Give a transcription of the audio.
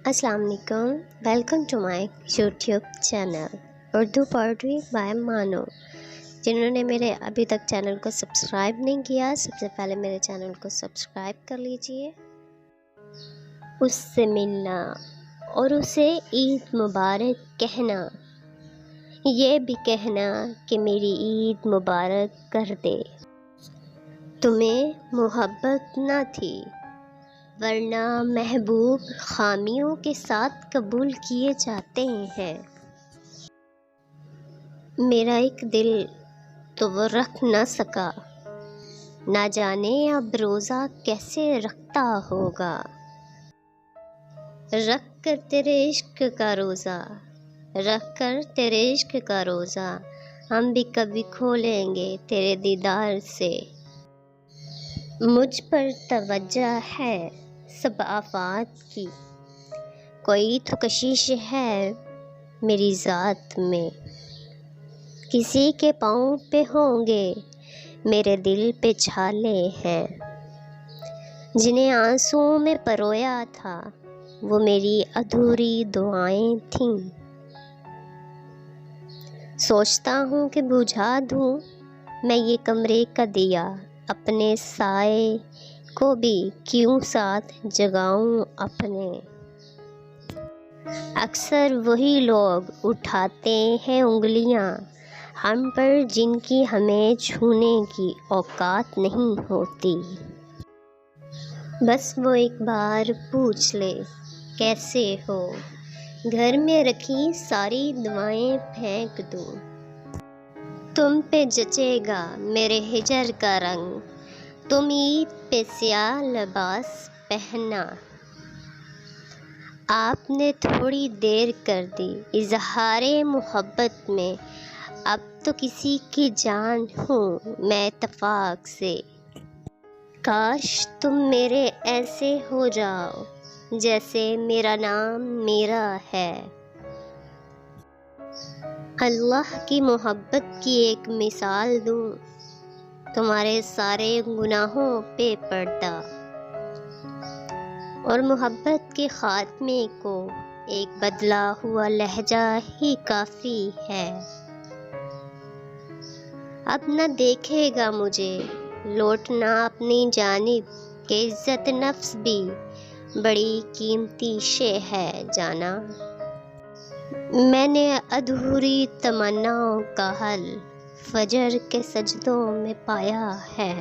अस्सलाम वालेकुम। Welcome to my YouTube channel Urdu poetry by Mano. जिन्होंने मेरे अभी तक चैनल को सब्सक्राइब नहीं किया, सबसे पहले मेरे चैनल को सब्सक्राइब कर लीजिए। उससे मिलना और उसे ईद मुबारक कहना, ये भी कहना कि मेरी ईद मुबारक कर दे। तुम्हें मोहब्बत ना थी वरना महबूब खामियों के साथ कबूल किए जाते हैं। मेरा एक दिल तो वो रख न सका, ना जाने अब रोज़ा कैसे रखता होगा। रख कर तेरे इश्क का रोज़ा, रख कर तेरे इश्क का रोज़ा, हम भी कभी खोलेंगे तेरे दीदार से। मुझ पर तवज्जो है सब आफात की, कोई तो कशिश है मेरी ज़ात में। किसी के पाँव पे होंगे मेरे दिल पे छाले हैं, जिन्हें आंसुओं में परोया था वो मेरी अधूरी दुआएं थीं। सोचता हूँ कि बुझा दूँ मैं ये कमरे का दिया, अपने साए को भी क्यों साथ जगाऊं अपने। अक्सर वही लोग उठाते हैं उंगलियां हम पर जिनकी हमें छूने की औकात नहीं होती। बस वो एक बार पूछ ले कैसे हो, घर में रखी सारी दुआएं फेंक दूं। तुम पे जचेगा मेरे हिजर का रंग, तुम ईद पे स्याह लिबास पहनना। आपने थोड़ी देर कर दी इजहारे मोहब्बत में, अब तो किसी की जान हूँ मैं इत्तेफाक से। काश तुम मेरे ऐसे हो जाओ जैसे मेरा नाम मेरा है। अल्लाह की मोहब्बत की एक मिसाल दूँ, तुम्हारे सारे गुनाहों पे पर्दा, और मोहब्बत के खात्मे को एक बदला हुआ लहजा ही काफ़ी है। अब न देखेगा मुझे लौटना अपनी जानिब, के इज़्ज़त नफ्स भी बड़ी कीमती शे है जाना। मैंने अधूरी तमन्नाओं का हल फजर के सजदों में पाया है।